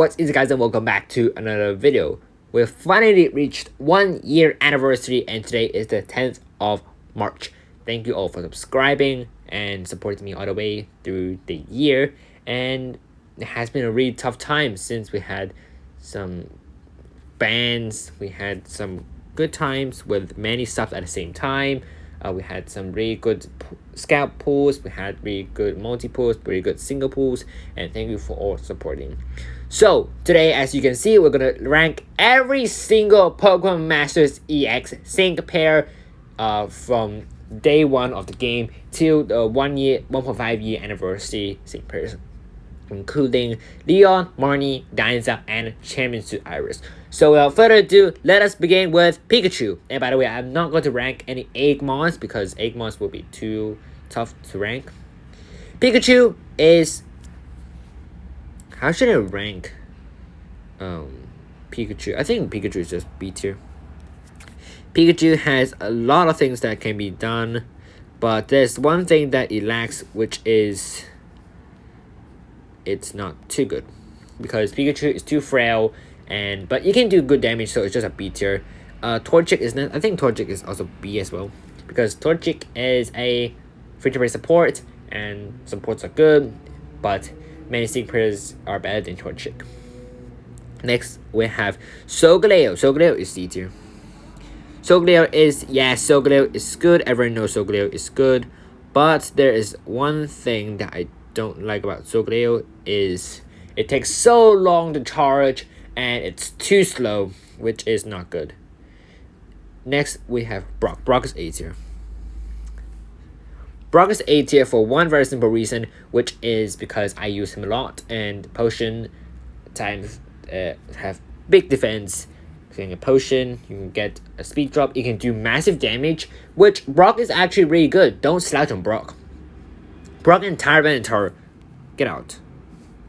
What's up guys and welcome back to another video. We've finally reached 1 year anniversary and today is the 10th of March. Thank you all for subscribing and supporting me all the way through the year, and it has been a really tough time since we had some bans, we had some good times with many stuff at the same time. We had some really good scalp pools, we had really good multi pools, really good single pools, and thank you for all supporting. So today, as you can see, we're gonna rank every single Pokemon Masters EX sync pair from day 1 of the game till the 1.5 year anniversary sync pairs, including Leon, Marnie, Dianza, and Champion Suit Iris. So without further ado, let us begin with Pikachu. And by the way, I'm not going to rank any Eggmons because Eggmons will be too tough to rank. Pikachu is... How should I rank Pikachu? I think Pikachu is just B tier. Pikachu has a lot of things that can be done, but there's one thing that it lacks, which is... it's not too good because Pikachu is too frail, but you can do good damage, so it's just a B tier. Torchic is not. I think Torchic is also B as well because Torchic is a free-to-play support and supports are good, but many sync players are better than Torchic. Next we have Solgaleo. Solgaleo is C tier. Solgaleo is Solgaleo is good. Everyone knows Solgaleo is good, but there is one thing that I don't like about Solgaleo is it takes so long to charge and it's too slow, which is not good. Next we have Brock. Brock is A tier. Brock is A tier for one very simple reason, which is because I use him a lot and potion times have big defense. Getting a potion, you can get a speed drop, you can do massive damage, which Brock is actually really good. Don't slouch on Brock. Brock and Tyranitar, get out.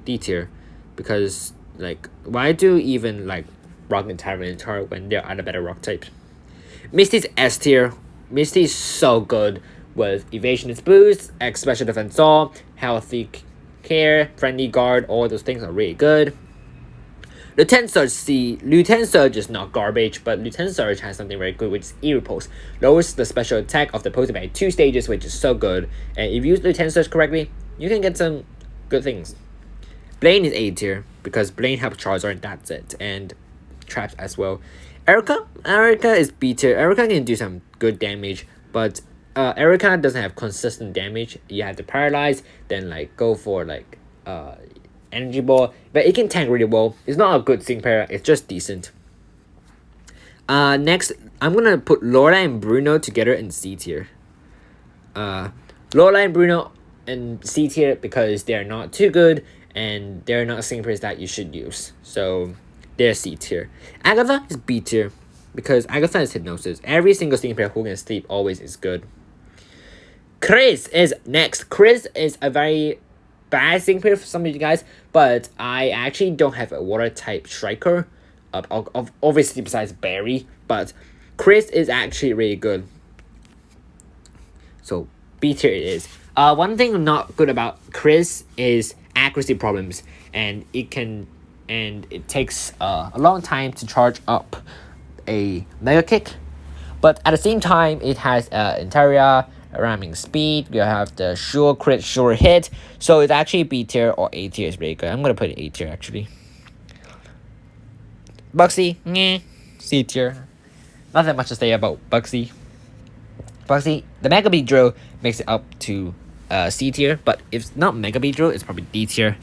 D tier. Because, like, why do even, like, Brock and Tyranitar when there are the better rock types? Misty's S tier. Misty is so good with Evasion Boost, X Special Defense All, Healthy Care, Friendly Guard, all those things are really good. Lieutenant Surge C. Lieutenant Surge is not garbage, but Lieutenant Surge has something very good, which is E-Repulse. Lowers the special attack of the opponent by 2 stages, which is so good. And if you use Lieutenant Surge correctly, you can get some good things. Blaine is A tier, because Blaine helps Charizard and that's it. And Traps as well. Erica is B tier. Erica can do some good damage, but Erica doesn't have consistent damage. You have to Paralyze, then like go for like Energy Ball, but it can tank really well. It's not a good sync pair, it's just decent. Next, I'm gonna put Lola and Bruno together in C tier. Lola and Bruno in C tier because they're not too good and they're not sync pairs that you should use. So they're C tier. Agatha is B tier because Agatha is Hypnosis. Every single sync pair who can sleep always is good. Chris is next. Chris is a very bad sync pair for some of you guys, but I actually don't have a water type striker, obviously besides Barry, but Chris is actually really good. So B tier it is. One thing not good about Chris is accuracy problems, and it takes a long time to charge up a Mega Kick, but at the same time it has Interior, ramming speed, you have the sure crit, sure hit, so it's actually B tier or A tier is really good. I'm gonna put it A tier actually. Buxy, C tier. Nothing much to say about Buxy. Buxy, the Mega Beedrill makes it up to C tier, but if it's not Mega Beedrill, it's probably D tier.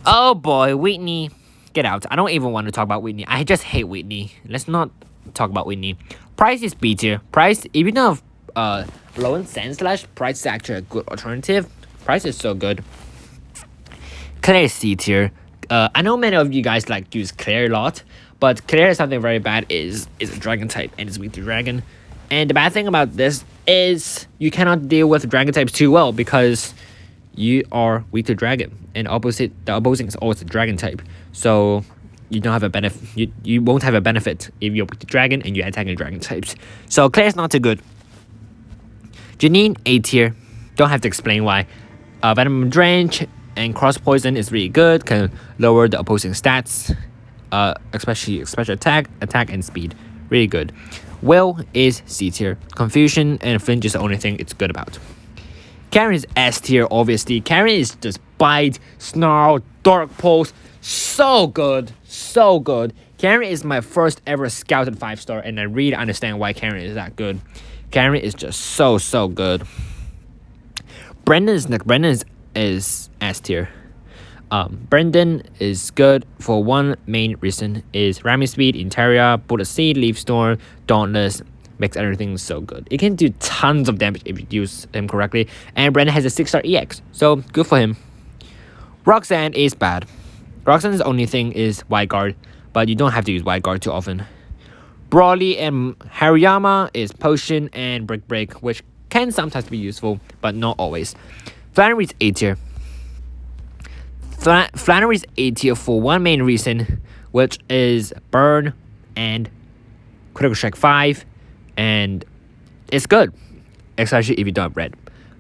Oh boy, Whitney, get out. I don't even want to talk about Whitney. I just hate Whitney. Let's not talk about Whitney. Price is B tier. Price, even though Blow and Sandslash, Price is actually a good alternative. Price is so good. Claire is C tier. I know many of you guys like to use Claire a lot, but Claire is something very bad. Is a dragon type and it's weak to dragon. And the bad thing about this is you cannot deal with dragon types too well because you are weak to dragon, and the opposing is always a dragon type. So you don't have a benefit. You won't have a benefit if you're weak to dragon and you're attacking dragon types. So Claire's not too good. Janine, A tier. Don't have to explain why. Venom Drench And cross poison is really good, can lower the opposing stats, especially special attack, and speed. Really good. Will is C tier. Confusion and flinch is the only thing it's good about. Karen is S tier, obviously. Karen is just bite, snarl, dark pulse. So good. So good. Karen is my first ever scouted 5-star, and I really understand why Karen is that good. Karen is just so good. Brendan is next. Brendan is S tier. Brendan is good for one main reason is ramming speed, Interior, Bullet Seed, Leaf Storm, Dauntless, makes everything so good. It can do tons of damage if you use him correctly, and Brendan has a 6-star EX, so good for him. Roxanne is bad. Roxanne's only thing is Wide Guard, but you don't have to use Wide Guard too often. Brawly and Haruyama is Potion and Brick Break, which can sometimes be useful, but not always. Flannery's A tier. Flannery's A tier for one main reason, which is Burn and Critical Strike 5, and it's good, especially if you don't have red.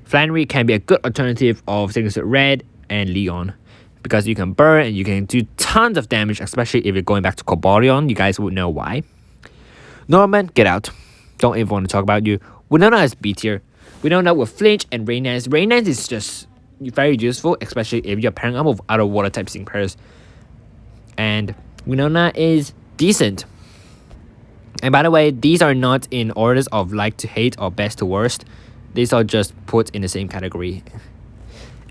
Flannery can be a good alternative of things with red and Leon, because you can burn and you can do tons of damage, especially if you're going back to Cobalion. You guys would know why. Norman, get out. Don't even want to talk about you. Winona is B tier. Winona with Flinch and Rain Dance. Rain Dance is just very useful, especially if you're pairing up with other water type sync pairs. And Winona is decent. And by the way, these are not in orders of like to hate or best to worst. These are just put in the same category.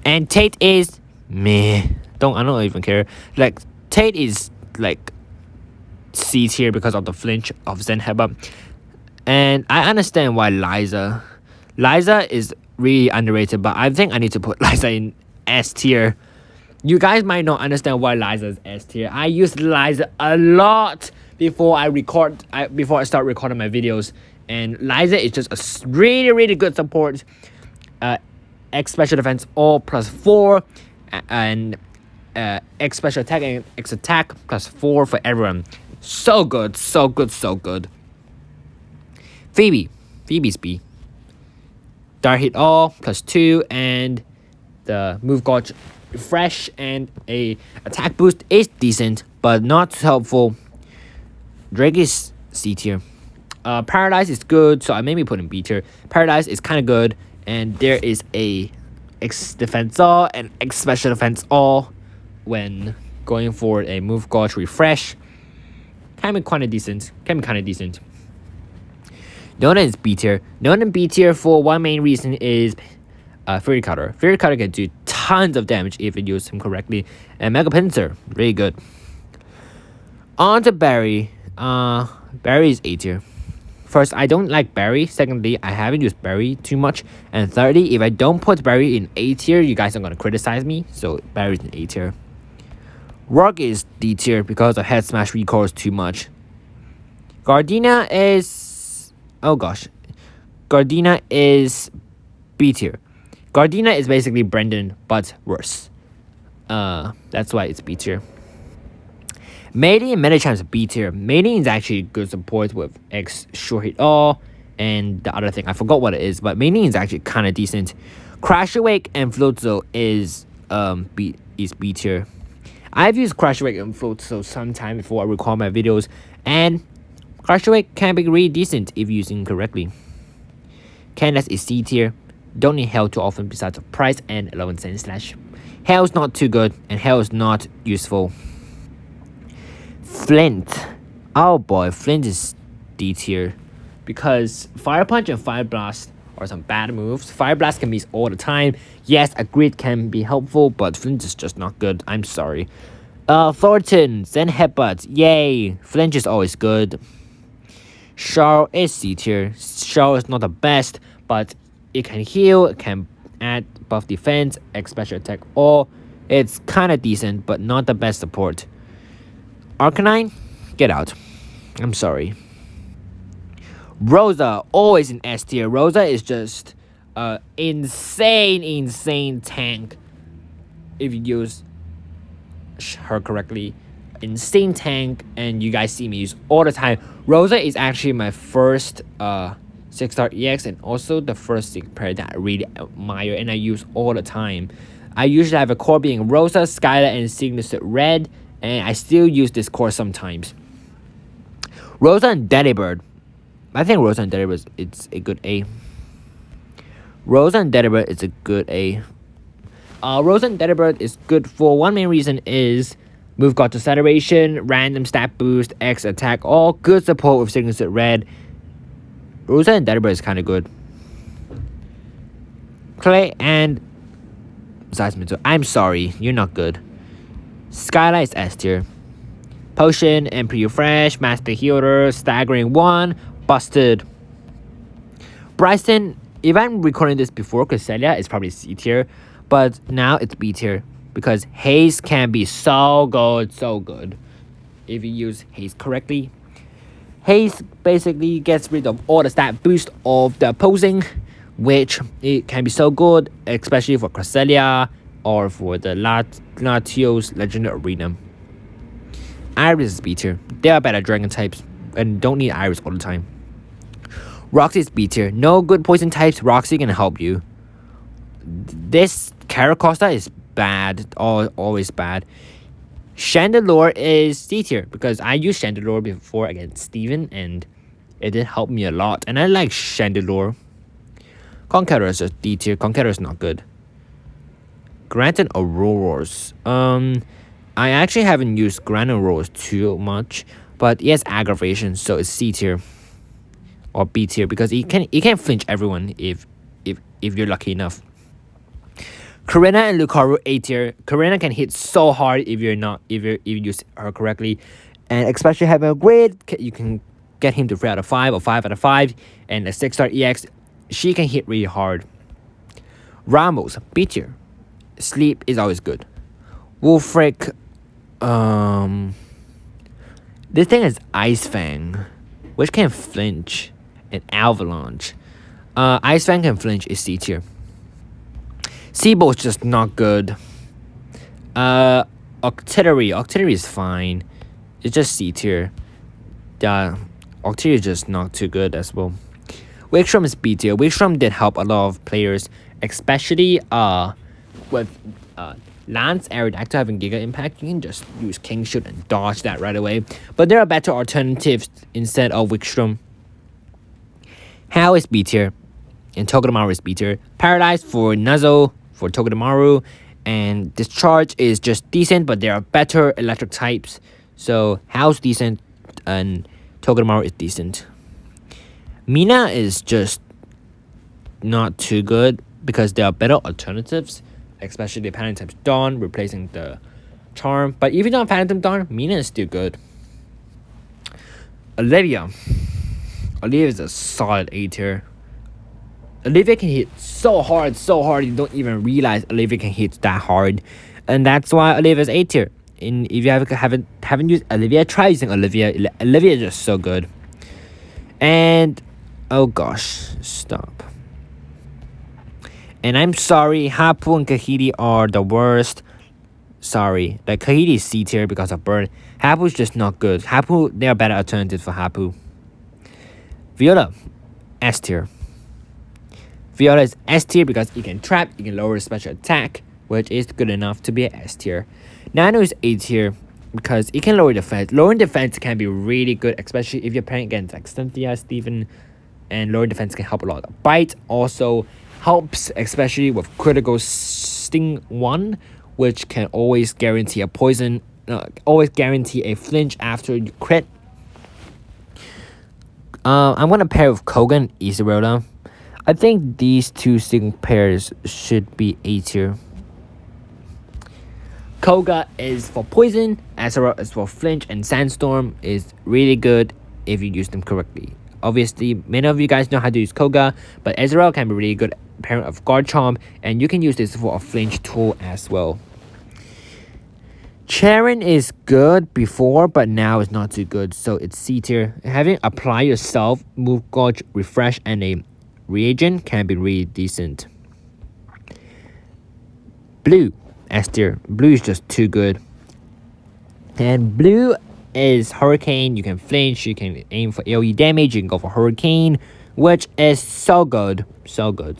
And Tate is meh. I don't even care. Like, Tate is like C tier because of the flinch of Zen Headbutt. And I understand why Liza is really underrated, but I think I need to put Liza in S tier. You guys might not understand why Liza is S tier. I use Liza a lot before I start recording my videos, and Liza is just a really good support. X special defense all +4, and X special attack and X attack +4 for everyone. So good. Phoebe's B. Dark Hit All +2, and the move gauge refresh and a attack boost is decent, but not helpful. Drake is C tier. Paradise is good, so I maybe put in B tier. Paradise is kind of good, and there is a X defense all and X special defense all when going for a move gauge refresh. Can be kind of decent. Nona is B tier. Nona B tier for one main reason is Fury Cutter. Fury Cutter can do tons of damage if you use him correctly. And Mega Pincer, really good. On to Barry. Barry is A tier. First, I don't like Barry. Secondly, I haven't used Barry too much. And thirdly, if I don't put Barry in A tier, you guys are going to criticize me. So Barry's in A tier. Rock is D tier because of Head Smash recalls too much. Gardena is... oh gosh. Gardena is B tier. Gardena is basically Brendan, but worse. That's why it's B tier. Maiden and Metachamp is B tier. Maiden is actually good support with X Short Hit All and the other thing. I forgot what it is, but Maiden is actually kind of decent. Crash Awake and Floatzel is B tier. I've used Crash Awake and Floatzel sometime before I record my videos, and Crash Awake can be really decent if using correctly. Candace is C tier. Don't need Hell too often besides the price and 11 cents slash. Hell's not too good, and Hell is not useful. Flint. Oh boy, Flint is D tier. Because Fire Punch and Fire Blast are some bad moves. Fire Blast can be used all the time. Yes, a grid can be helpful, but Flint is just not good. I'm sorry. Thornton, Zen Headbutt. Yay. Flint is always good. Charl is C tier. Charl is not the best, but it can heal, it can add buff defense, X special attack, or it's kind of decent, but not the best support. Arcanine, get out. I'm sorry. Rosa, always in S tier. Rosa is just insane tank if you use her correctly. Insane tank, and you guys see me use all the time. Rosa is actually my first 6-star EX, and also the first sync pair that I really admire and I use all the time. I usually have a core being Rosa, Skylar, and Signature Red, and I still use this core sometimes. Rosa and Delibird. I think Rosa and Delibird it's a good A. Rosa and Delibird is a good A. Rosa and Delibird is good for one main reason is move got acceleration, random stat boost, X attack, all good support with Signature Red. Rosa and Delibird is kind of good. Clay and Seismitoad. I'm sorry, you're not good. Skylight is S tier. Potion, Imperial Fresh, Master Healer, Staggering 1, Busted. Bryson, if I'm recording this before Cresselia, it's probably C tier. But now it's B tier. Because Haze can be so good. If you use Haze correctly. Haze basically gets rid of all the stat boost of the opposing, which it can be so good, especially for Cresselia or for the Latios Legendary Arena. Iris is B tier. They are better dragon types and don't need Iris all the time. Roxy is B tier. No good poison types. Roxy can help you. This Caracosta is bad. Always bad. Chandelure is C tier because I used Chandelure before against Steven and it did help me a lot. And I like Chandelure. Conkeldurr is a D tier. Conkeldurr is not good. Grant and Auroras. I actually haven't used Grant and Auroras too much, but it has aggravation, so it's C tier or B tier because it can flinch everyone if you're lucky enough. Karina and Lucario A tier. Karina can hit so hard if you use her correctly, and especially having a grid, you can get him to 3 out of 5 or 5 out of 5, and a 6-star EX, she can hit really hard. Ramos B tier. Sleep is always good. Wolfric. This thing is Ice Fang, which can flinch, and Avalanche. Ice Fang can flinch is C tier. Seabolt is just not good. Octillery is fine. It's just C tier. Octillery is just not too good as well. Wikstrom is B tier. Wikstrom did help a lot of players, especially with Lance Aerodactyl having Giga Impact. You can just use King Shield and dodge that right away. But there are better alternatives instead of Wikstrom. How is B tier? And Togedemaru is B tier. Paralyze for Nuzzle for Togedemaru. And Discharge is just decent, but there are better electric types. So How's decent and Togedemaru is decent. Mina is just not too good because there are better alternatives, especially the Phantom type Dawn replacing the Charm. But if you don't have Phantom Dawn, Mina is still good. Olivia is a solid A tier. Olivia can hit so hard you don't even realize Olivia can hit that hard, and that's why Olivia is A tier. And if you haven't used Olivia, try using Olivia. Olivia is just so good. And oh gosh, stop. And I'm sorry, Hapu and Kahidi are the worst. Sorry, like Kahidi is C tier because of Burn. Hapu is just not good. Hapu, they are better alternatives for Hapu. Viola, S tier. Viola is S tier because it can trap, it can lower special attack, which is good enough to be a S tier. Nano is A tier because it can lower defense. Lowering defense can be really good, especially if you're playing against like Cynthia, Steven, and lower defense can help a lot. Bite also helps, especially with critical Sting 1, which can always guarantee a poison, always guarantee a flinch after you crit. I'm gonna pair with Koga and Isola. I think these two single pairs should be A tier. Koga is for poison, Azura is for flinch, and Sandstorm is really good if you use them correctly. Obviously, many of you guys know how to use Koga, but Azura can be really good pairing of Guard Charm, and you can use this for a flinch tool as well. Charon is good before, but now it's not too good, so it's C tier. Having Apply Yourself, Move Gauge, Refresh, and a reagent can be really decent. Blue, S tier. Blue is just too good. And Blue is Hurricane. You can flinch, you can aim for AoE damage, you can go for Hurricane, which is so good. So good.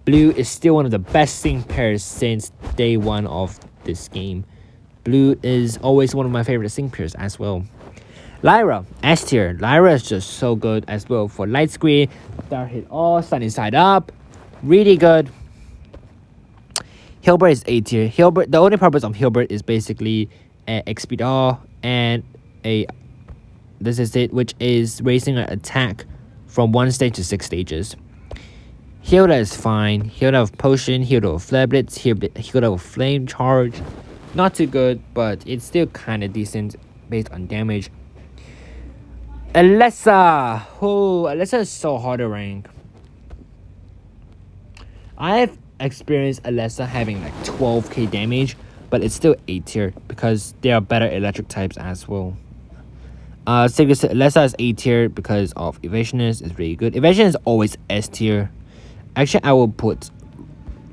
Blue is still one of the best sync pairs since day one of this game. Blue is always one of my favorite sync pairs as well. Lyra, S tier. Lyra is just so good as well for light screen, dark hit all, sunny side up. Really good. Hilbert is A tier. Hilbert, the only purpose of Hilbert is basically XP all and this is it, which is raising an attack from 1 stage to 6 stages. Hilda is fine. Hilda of Potion, Hilda of Flare Blitz, Hilda of Flame Charge. Not too good, but it's still kind of decent based on damage. Alessa! Oh, Alessa is so hard to rank. I've experienced Alessa having like 12k damage, but it's still A tier because there are better electric types as well. Alessa is A tier because of Evasionist is really good. Evasion is always S tier. Actually, I will put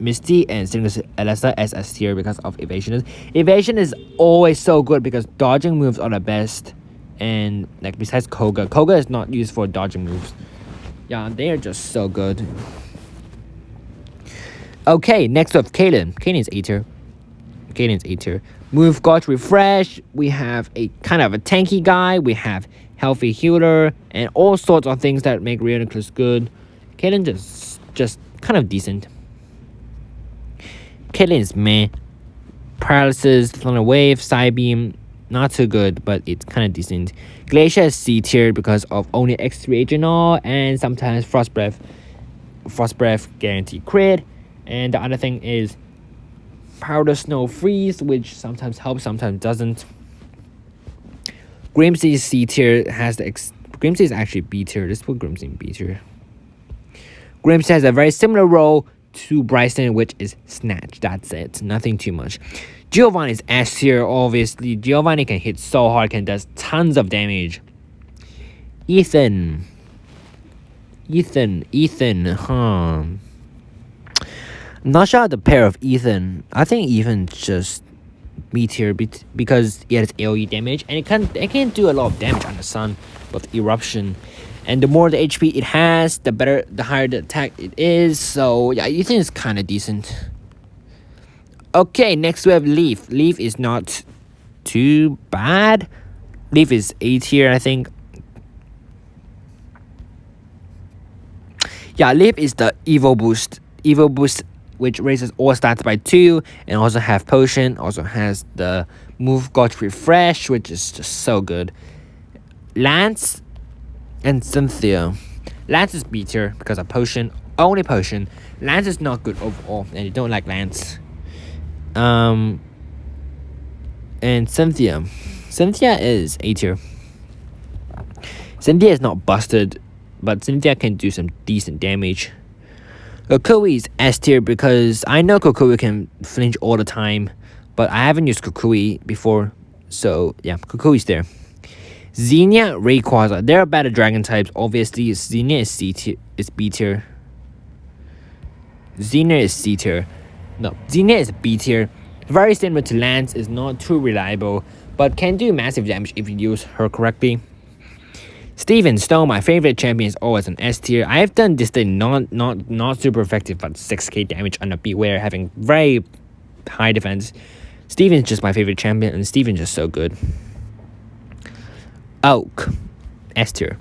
Misty and Alessa as S tier because of Evasionist. Evasion is always so good because dodging moves are the best. And like besides Koga, Koga is not used for dodging moves. Yeah, they are just so good. Okay, next we have Kaylin. Kaylin's A tier. Kaylin's A tier. Move Gauge Refresh. We have a kind of a tanky guy. We have healthy healer and all sorts of things that make Reuniclus good. Kaylin just kind of decent. Kaylin is meh. Paralysis, Thunder Wave, Psybeam. Not too good, but it's kind of decent. Glacier is C tier because of only X3 Regional and sometimes Frost Breath. Frost Breath guarantee crit. And the other thing is Powder Snow Freeze, which sometimes helps, sometimes doesn't. Grimsy is C tier. Grimsy is actually B tier. Let's put Grimsy in B tier. Grimsy has a very similar role to Bryson, which is Snatch. That's it. Nothing too much. Giovanni is S tier, obviously. Giovanni can hit so hard, can does tons of damage. Ethan, I'm not sure the pair of Ethan. I think Ethan just B tier because it has AoE damage and it can do a lot of damage on the sun with Eruption. And the more the HP it has, the higher the attack it is. So yeah, Ethan is kind of decent. Okay, next we have Leaf. Leaf is not too bad. Leaf is A tier, I think. Yeah, Leaf is the Evo Boost. Evo Boost, which raises all stats by 2, and also have Potion. Also has the Move Gauge Refresh, which is just so good. Lance and Cynthia. Lance is B tier because of Potion. Only Potion. Lance is not good overall, and you don't like Lance. And Cynthia is A tier. Cynthia is not busted, but Cynthia can do some decent damage. Kukui is S tier because I know Kukui can flinch all the time, but I haven't used Kukui before, so yeah, Kukui's there. Xenia, Rayquaza, they're better dragon types. Obviously, Xenia is B tier. Xenia is C tier. No, Xenia is B tier. Very similar to Lance, is not too reliable, but can do massive damage if you use her correctly. Steven Stone, my favorite champion, is always an S tier. I've done this thing not super effective, but 6k damage on a Beware, having very high defense. Steven's just my favorite champion, and Steven's just so good. Oak, S tier.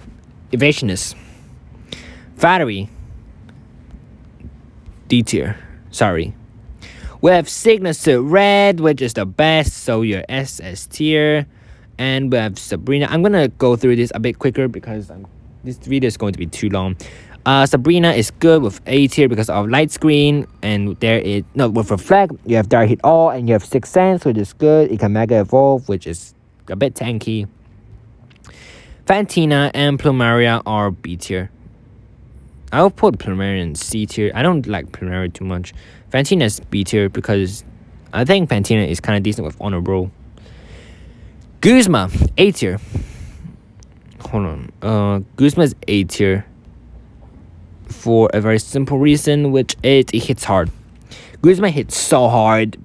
Evasionist. Battery, D tier. Sorry. We have Signature Red, which is the best, so your S tier. And we have Sabrina. I'm gonna go through this a bit quicker because this video is going to be too long. Sabrina is good with A tier because of Light Screen, and with Reflect, you have Dark Hit All, and you have Sixth Sense, which is good. It can Mega Evolve, which is a bit tanky. Fantina and Plumeria are B tier. I'll put Plumeria in C tier. I don't like Plumeria too much. Fantina is B tier because I think Fantina is kind of decent with Honor Roll. Guzma, A tier. Hold on. Guzma is A tier for a very simple reason, which is it hits hard. Guzma hits so hard.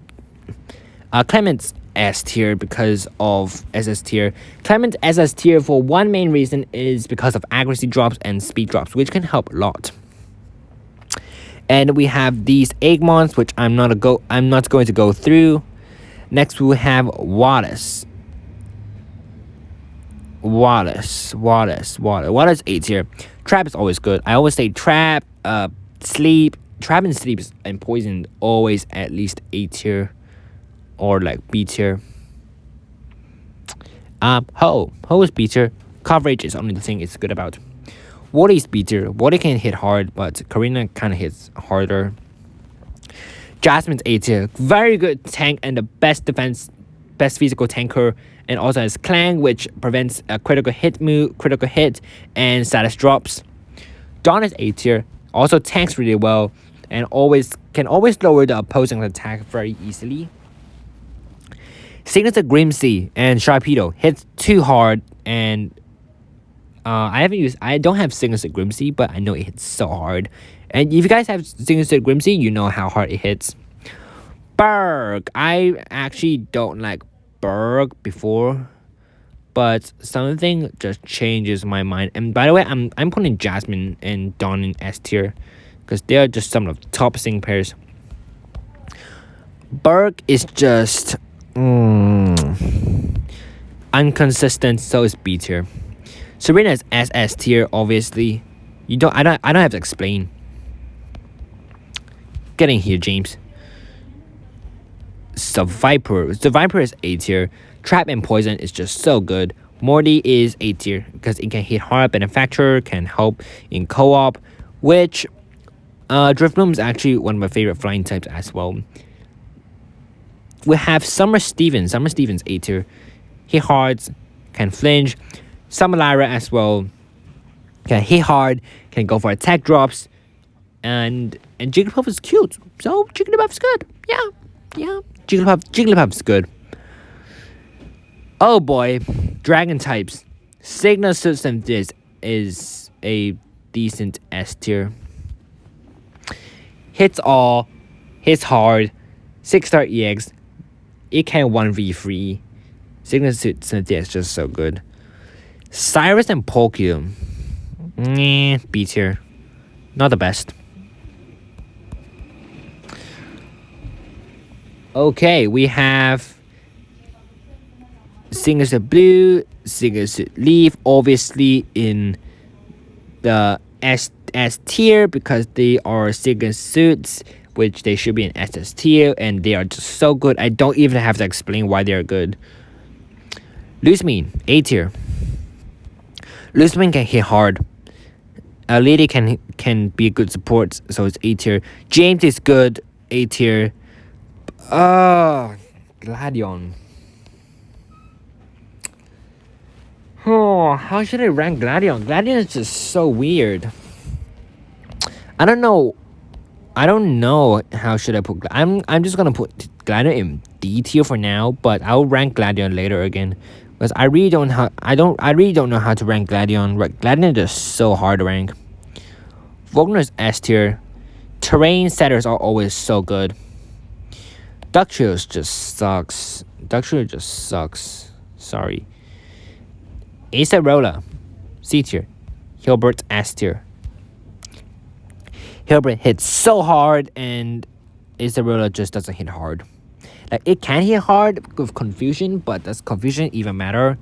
Clement's S tier because of SS tier. Clement SS tier for one main reason is because of accuracy drops and speed drops, which can help a lot. And we have these Eggmons, which I'm not going to go through. Next we have Wallace. Wallace A tier. Trap is always good. I always say trap, sleep. Trap and sleep and poison always at least A tier or like B tier. Ho is B tier. Coverage is only the thing it's good about. Wally is B tier. Wally can hit hard, but Karina kind of hits harder. Jasmine's A tier. Very good tank and the best defense, best physical tanker, and also has Clang, which prevents a critical hit, and status drops. Dawn is A tier. Also tanks really well and can always lower the opposing attack very easily. Signature Grimsey and Sharpedo hits too hard, and I don't have Signature Grimsey, but I know it hits so hard. And if you guys have Signature Grimsey, you know how hard it hits. Berg, I actually don't like Berg before, but something just changes my mind. And by the way, I'm putting Jasmine and Dawn in S tier because they are just some of the top sync pairs. Berg is just inconsistent, so is B tier. Serena is SS tier, obviously. I don't have to explain. Get in here, James. Viper is A tier. Trap and Poison is just so good. Morty is A tier because it can hit hard. Benefactor can help in co-op, which Drifloon is actually one of my favorite flying types as well. We have Summer Stevens. Summer Stevens A tier. Hit hard, can flinch. Summer Lyra as well. Can hit hard, can go for attack drops. And Jigglypuff is cute. So Jigglypuff is good. Yeah. Jigglypuff is good. Oh boy. Dragon types. Signal System this is a decent S tier. Hits all. Hits hard. 6-star EX. It can 1v3. Signal System is just so good. Cyrus and Pokemon. B tier. Not the best. Okay, we have Signature Blue, Signature Leaf, obviously in the S tier because they are Signature suits, which they should be in SS tier, and they are just so good. I don't even have to explain why they are good. Luzmine, A tier. Luzmine can hit hard. Lady can be a good support, so it's A tier. James is good, A tier. Gladion. Oh, how should I rank Gladion? Gladion is just so weird. I don't know how should I put. I'm just gonna put Gladion in D tier for now, but I'll rank Gladion later again because I really don't know how to rank Gladion. Gladion is just so hard to rank. Volkner is S tier. Terrain setters are always so good. Ducktrio just sucks. Sorry. Acerola, C tier. Hilbert, S tier. Hilbert hits so hard and Acerola just doesn't hit hard. Like, it can hit hard with Confusion, but does Confusion even matter?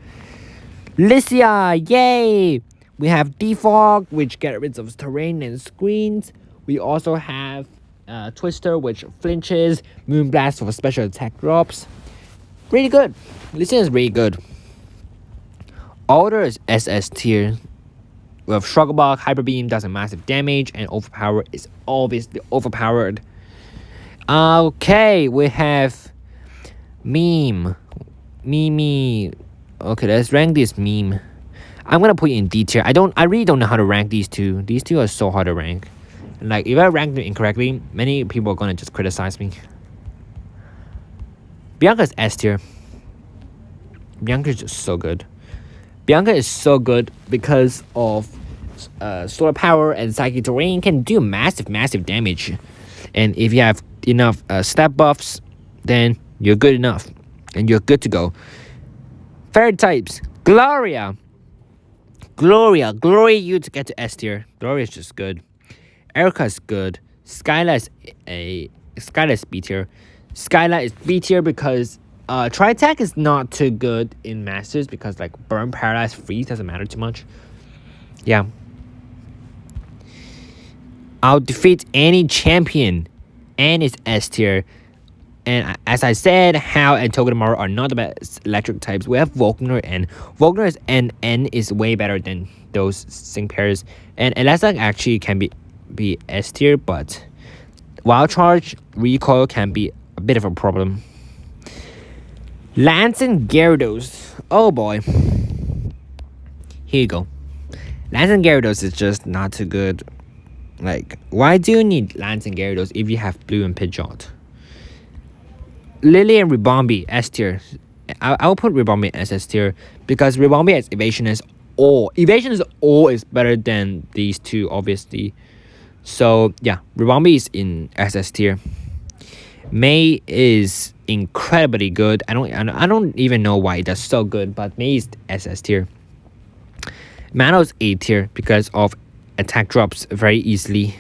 Lycia, yay! We have Defog, which gets rid of terrain and screens. We also have Twister, which flinches. Moonblast for special attack drops. Really good. Lycia is really good. Alder is SS tier. With Shrugabug, Hyper Beam does a massive damage, and Overpower is obviously overpowered. Okay, we have Meme. Mimi. Okay, let's rank this Meme. I'm gonna put it in D tier. I really don't know how to rank these two. These two are so hard to rank. Like, if I rank them incorrectly, many people are gonna just criticize me. Bianca is S tier. Bianca is just so good. Bianca is so good because of Solar Power and Psychic Terrain can do massive damage. And if you have enough stat buffs, then you're good enough. And you're good to go. Fairy types. Gloria, you to get to S tier. Gloria is just good. Erica is good. Skyla is Skyla is B tier. Skyla is B tier because Tri-Attack is not too good in Masters because like Burn, Paralyze, Freeze doesn't matter too much. Yeah. I'll defeat any champion and it's S tier. And as I said, Hao and Togedemaru are not the best electric types. We have Volkner and Volkner's N is way better than those sync pairs. And Elastic actually can be S tier, but Wild Charge recoil can be a bit of a problem. Lance and Gyarados. Oh boy. Here you go. Lance and Gyarados is just not too good. Like, why do you need Lance and Gyarados if you have Blue and Pidgeot? Lily and Ribombee, S tier. I'll put Ribombee as S tier because Ribombee has Evasion as all. Evasion as all is better than these two, obviously. So yeah, Ribombee is in SS tier. May is incredibly good. I don't even know why it does so good, but May is SS tier. Mano's A tier because of attack drops very easily.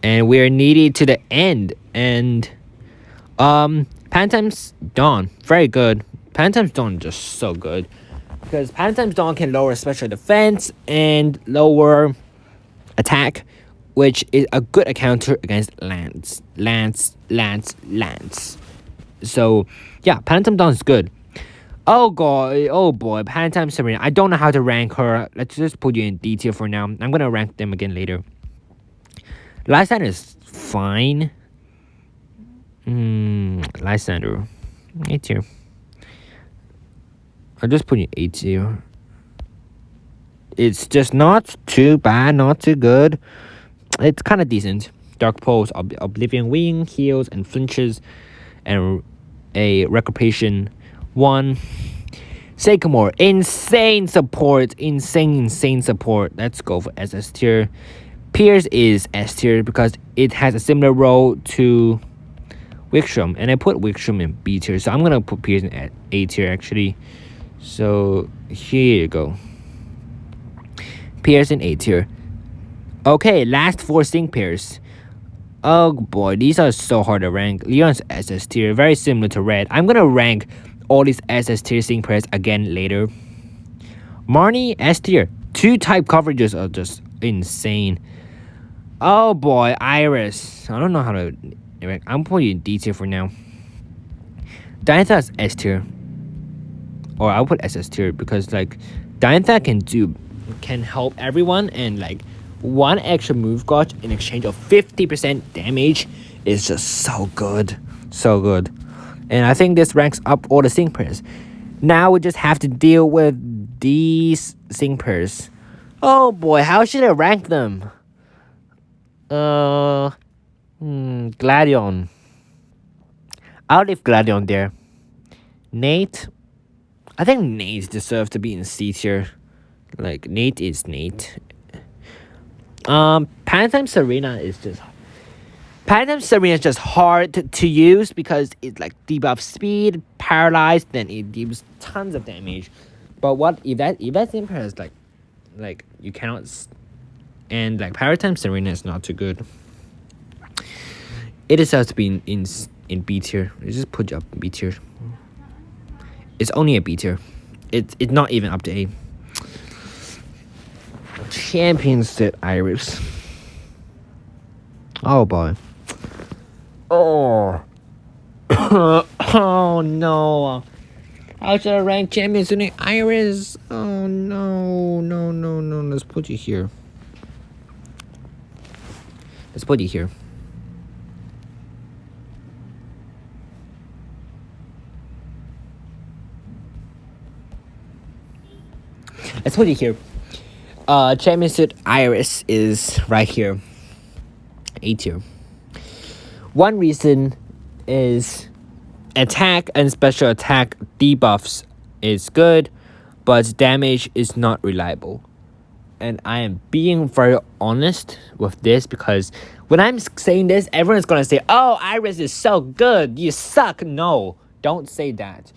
And we're needed to the end. And Pantime's Dawn, very good. Pantime's Dawn is just so good. Because Pantime's Dawn can lower special defense and lower attack, which is a good counter against Lance. So yeah, Pantime Dawn is good. Oh god, oh boy, Pantime Serena. I don't know how to rank her. Let's just put you in D tier for now. I'm gonna rank them again later. Lysander is fine. Lysander, A tier. I'll just put you A tier. It's just not too bad, not too good. It's kind of decent. Dark Pulse, Oblivion Wing, heals and flinches, and a Recupation 1. Sycamore, insane support. Let's go for SS tier. Pierce is S tier because it has a similar role to Wickham, and I put Wickham in B tier, so I'm gonna put Pierce in A tier actually. So here you go. Pierce in A tier. Okay, last 4 sync pairs. Oh boy, these are so hard to rank. Leon's SS tier, very similar to Red. I'm gonna rank all these SS tier sync pairs again later. Marnie S tier. 2 type coverages are just insane. Oh boy, Iris. I don't know how to rank. I'm putting D tier for now. Diantha's S tier. Or I'll put SS tier because like Diantha can help everyone, and like 1 extra move gauge in exchange of 50% damage is just so good. So good. And I think this ranks up all the sync pairs. Now we just have to deal with these sync pairs. Oh boy, how should I rank them? Gladion. I'll leave Gladion there. Nate. I think Nate deserves to be in C tier. Like, Nate is Nate. Pantime Serena is just hard to use because it like debuffs speed, paralyzed, then it deals tons of damage. But what if that imp is like you cannot, and like Pantime Serena is not too good. It deserves to be in B tier. Let's just put it up in B tier. It's only a B tier. It's not even up to A. Champion set Iris. Oh boy. Oh. Oh no. How should I rank champion set Iris? Oh no. Let's put you here. Let's put you here. Champion suit Iris is right here. A tier. One reason is attack and special attack debuffs is good, but damage is not reliable. And I am being very honest with this because when I'm saying this, everyone's gonna say, "Oh, Iris is so good, you suck." No, don't say that.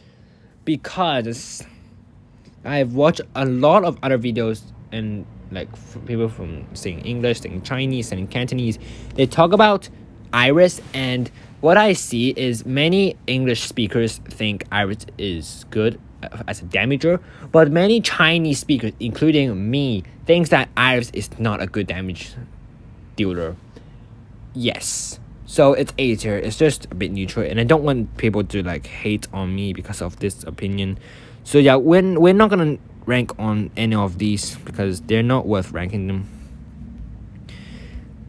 Because I've watched a lot of other videos and like people from saying English, saying Chinese, saying Cantonese, they talk about Iris, and what I see is many English speakers think Iris is good as a damager, but many Chinese speakers, including me, thinks that Iris is not a good damage dealer. Yes. So it's A tier. It's just a bit neutral, and I don't want people to like hate on me because of this opinion. So yeah, we're not gonna rank on any of these because they're not worth ranking them.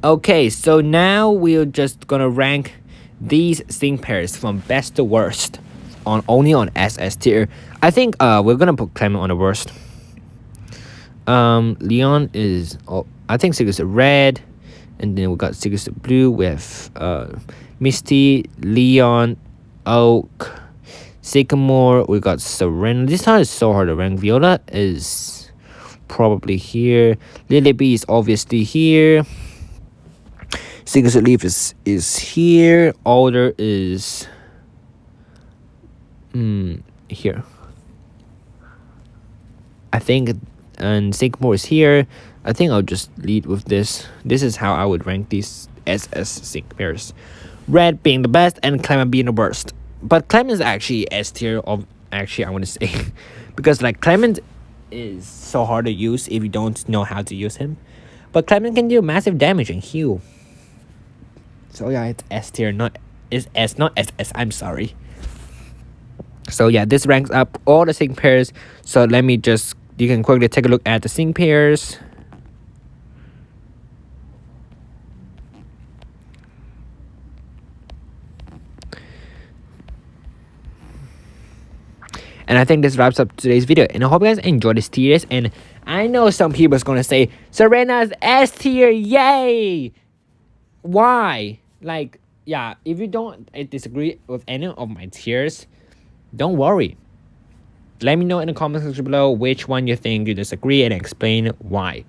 Okay, so now we're just gonna rank these sync pairs from best to worst on only on SS tier. I think we're gonna put Clement on the worst. Leon is I think Sigurd is red, and then we got Sigurd blue with Misty, Leon, Oak, Sycamore. We got Serena. This time is so hard to rank. Viola is probably here. Lily B is obviously here. Sigurd Leaf is here. Alder is here. I think, and Sycamore is here. I think I'll just lead with this. This is how I would rank these SS sync pairs. Red being the best and Clement being the worst. But Clement is actually S tier of actually I want to say because like Clement is so hard to use if you don't know how to use him. But Clement can do massive damage and heal. So yeah, it's S tier, not SS. I'm sorry. So yeah, this ranks up all the sync pairs. So let me just, you can quickly take a look at the sync pairs. And I think this wraps up today's video. And I hope you guys enjoyed this tier list. And I know some people is gonna say Serena's S tier, yay! Why? Like, yeah, if you don't disagree with any of my tiers, don't worry. Let me know in the comment section below which one you think you disagree and explain why.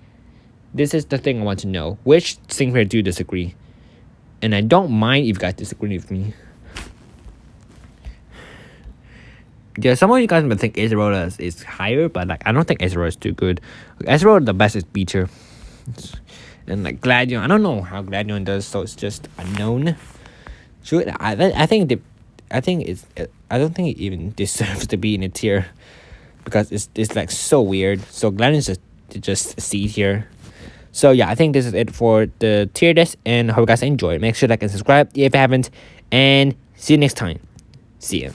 This is the thing I want to know. Which sync pair do you disagree? And I don't mind if you guys disagree with me. Yeah, some of you guys might think Azerola is higher, but like I don't think Azerola is too good. Azerola the best is B tier. And like Gladion, I don't know how Gladion does, so it's just unknown. Should I don't think it even deserves to be in a tier because it's like so weird. So Gladion is just C tier. So yeah, I think this is it for the tier list, and hope you guys enjoy. Make sure to like and subscribe if you haven't, and see you next time. See ya.